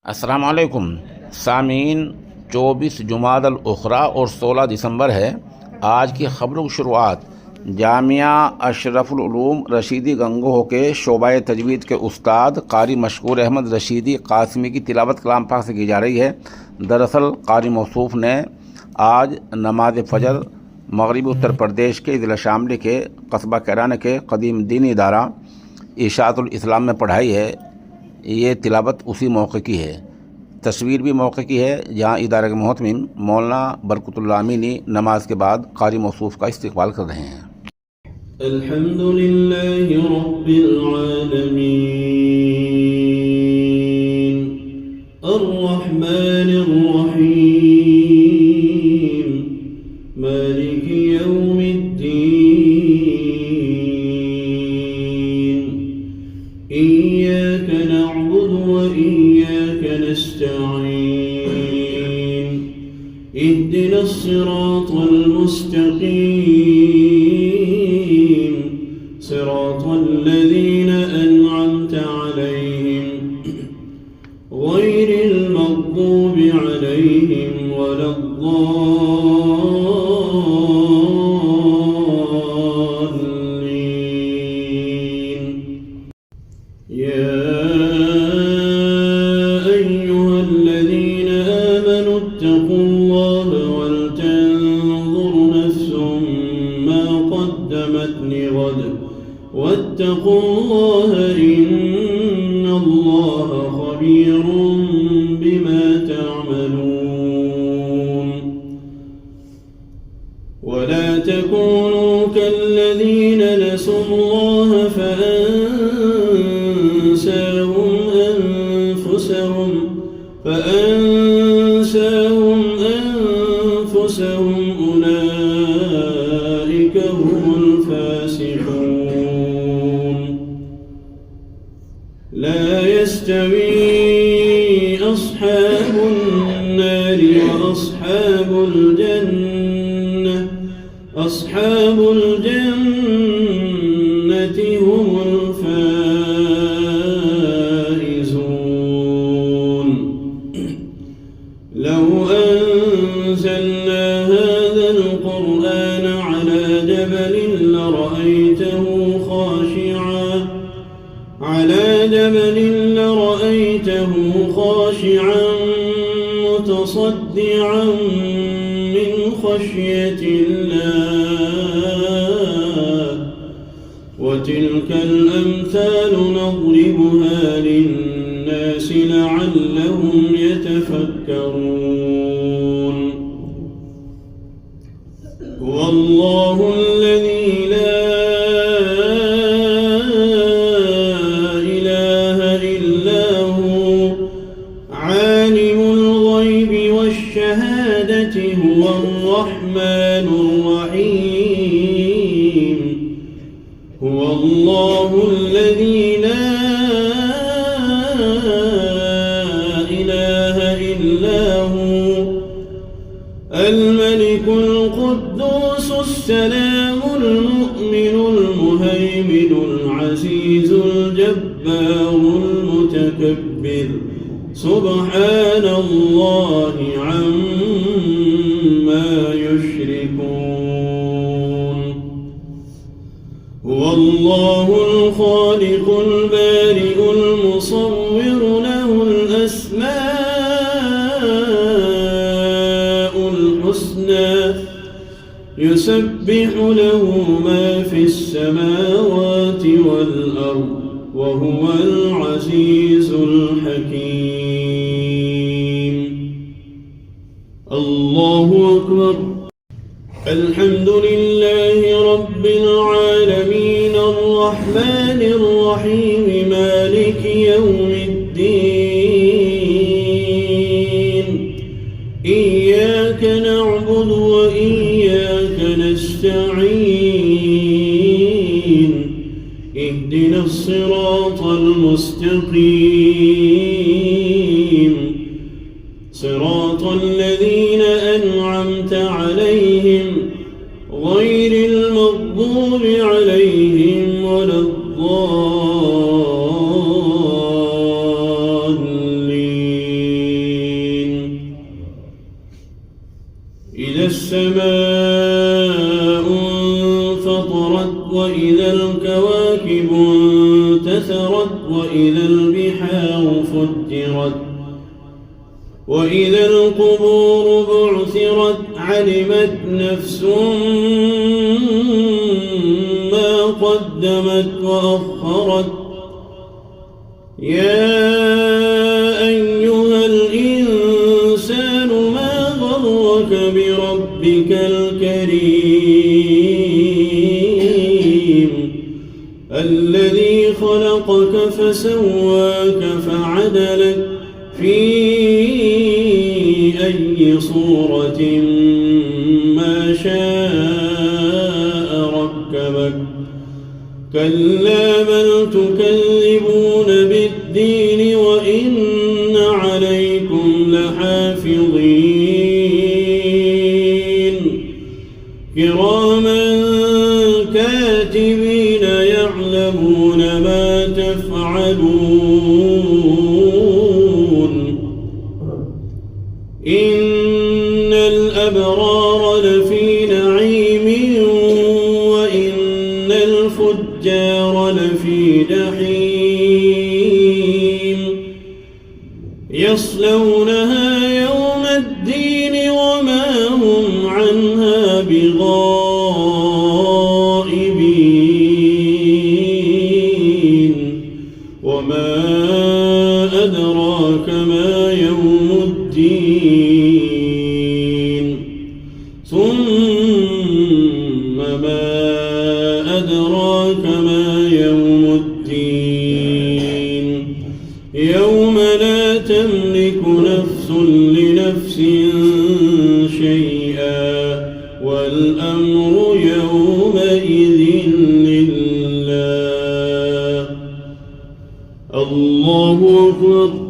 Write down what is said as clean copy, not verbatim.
अस्सलामुअलैकुम सामीन। 24 जुमादल उखरा और 16 दिसंबर है। आज की ख़बरों की शुरुआत जामिया अशरफुल उलूम रशीदी गंगोह के शोबाए तजवीद के उस्ताद कारी मशकूर अहमद रशीदी कासमी की तिलावत कलाम पाक से की जा रही है। दरअसल कारी मौसूफ ने आज नमाज फ़जर मगरबी उत्तर प्रदेश के ज़िला शामली के कस्बा कैरान के कदीम दीनी इदारा इशाअतुल इस्लाम में पढ़ाई है। ये तिलावत उसी मौके की है। तस्वीर भी मौके की है जहाँ इदारे के मोहतमिम मौलाना बरकतुल्लाह अमीनी नमाज के बाद कारी मौसूफ का इस्तकबाल कर रहे हैं। अल्हम्दुलिल्लाहि रब्बिल आलमीन अर्रहमानिर रहीम मालिकि यौमिद्दीन इय्याका नअबुदु व इय्याका नस्तईन इहदिनस सिरातल मुस्तकीम सिरातल लज़ीना अनअमता अलैहिम गैरिल मग़दूबि अलैहिम वलद्दाल्लीन। या अय्युहल्लज़ीना आमनु इत्तक़ुल्लाहा वलतंज़ुर नफ्सुम मा क़द्दमत लिग़द वत्तक़ुल्लाहा इन्नल्लाहा ख़बीरुम बिमा तअमलून। वला तकूनू कल्लज़ीना नसुल्लाहा فأنساهم أنفسهم أولئك هم الفاسقون. لا يستوي أصحاب النار وأصحاب الجنة أصحاب الجنة هم الفائزون. لو أنزلنا هذا القرآن على جبل لرأيته خاشعا متصدعا من خشية الله. وتلك الأمثال نضربها للناس لعلهم يتفكرون. والله الذي لا إله إلا هو عالم الغيب والشهادة هو الرحمن الرحيم. هو الله الذي لا إله إلا هو الملك القدوس السلام المؤمن المهيمن العزيز الجبار المتكبر سبحان الله عما يشركون. هو الله الخالق البارئ المصور له الأسماء الحسنى يسبح له ما في السماوات والأرض وهو العزيز الحكيم. الله أكبر. الحمد لله رب العالمين الرحمن الرحيم مالك يوم الدين إياك نعبد وإياك نستعين اهدنا الصراط المستقيم صراط الذين أنعمت عليهم غير المغضوب عليهم ولا الضالين. السماء انفطرت وإذا الكواكب انتثرت وإذا البحار فجرت وإذا القبور بعثرت علمت نفس ما قدمت وأخرت يا أيها الإنسان ما غرك بربك الكريم الذي خلقك فسواك فعدلك في أي صورة ما شاء ركبك كلا بل تكذبون بالدين وإن عليكم لحافظين كراما كاتبين يعلمون ما تفعلون إن الأبرار لفي نعيم وإن الفجار لفي جحيم يصلونها يوم الدين وما هم عنها بغائبين وما أدراك ما يوم الدين ثم ما أدراك ما يوم الدين يوم لا تملك نفس لنفس شيئا والأمر يومئذ لله الله أكبر